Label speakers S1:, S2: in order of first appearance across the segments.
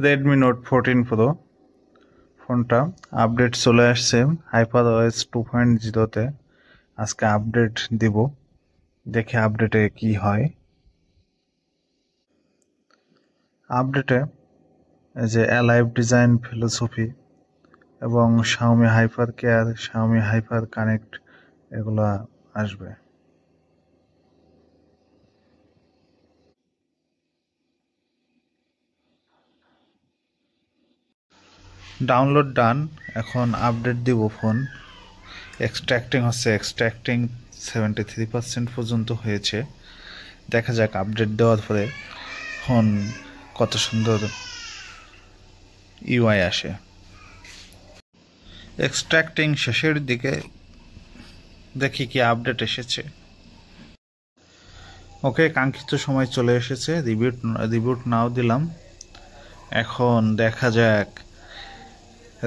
S1: Redmi note 14 pro ফোনটা update চলে আসছে HyperOS 2.0-তে। আজকে আপডেট দিব, দেখে আপডেটে কি হয়। আপডেটে এই যে অ্যালাইভ ডিজাইন ফিলোসফি এবং Xiaomi hyper care, Xiaomi hyper connect এগুলা আসবে। ডাউনলোড ডান। এখন আপডেট দিব ফোন। এক্সট্রাক্টিং 73% পর্যন্ত হয়েছে। দেখা যাক আপডেট দেওয়ার পরে ফোন কত সুন্দর ইউআই আসে। এক্সট্রাক্টিং শেষের দিকে, দেখি কি আপডেট এসেছে। ওকে, কাঙ্ক্ষিত সময় চলে এসেছে। রিবুট নাও দিলাম। এখন দেখা যাক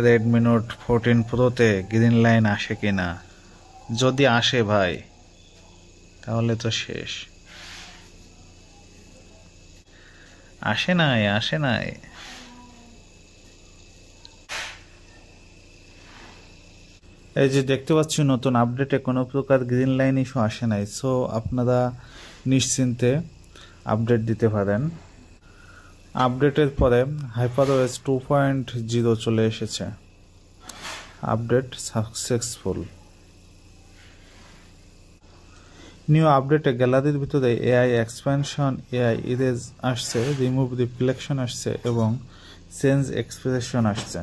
S1: রেডমি নোট 14 প্রোতে গ্রিন লাইন আসে কিনা। যদি আসে ভাই, তাহলে তো শেষ। আসে নাই। এই যে দেখতে পাচ্ছি নতুন আপডেটে কোনো প্রকার গ্রিন লাইন ইস্যু আসে নাই। সো আপনারা নিশ্চিন্তে আপডেট দিতে পারেন। আপডেটের পরে HyperOS 2.0 চলে এসেছে। Update successful. নিউ আপডেটে গ্যালারির ভিতরে এআই এক্সপ্যানশন, এআই ইরেজ আসছে, রিমুভ রিফ্লেকশন আসছে এবং চেঞ্জ এক্সপ্রেশন আসছে।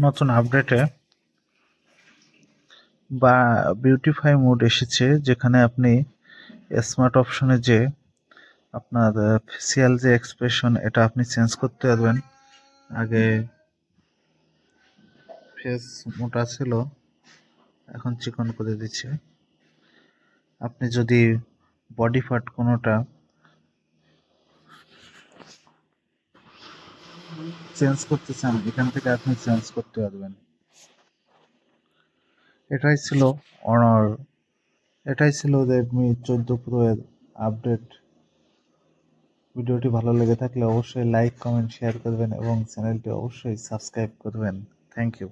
S1: নতুন আপডেটে বা বিউটিফাই মোড এসেছে, যেখানে আপনি স্মার্ট অপশনে যে আপনার ফেসিয়াল যে এক্সপ্রেশন, এটা আপনি চেঞ্জ করতে পারবেন। আগে ফেস মোটা ছিল, এখন চিকন করে দিচ্ছে। আপনি যদি বডি পার্ট কোনোটা চেঞ্জ করতে চান, এখান থেকে আপনি চেঞ্জ করতে পারবেন। এটাই ছিল রেডমি 14 প্রো এর আপডেট। ভিডিওটি ভালো লেগে থাকলে অবশ্যই লাইক, কমেন্ট, শেয়ার করবেন এবং চ্যানেলটি অবশ্যই সাবস্ক্রাইব করবেন। Thank you.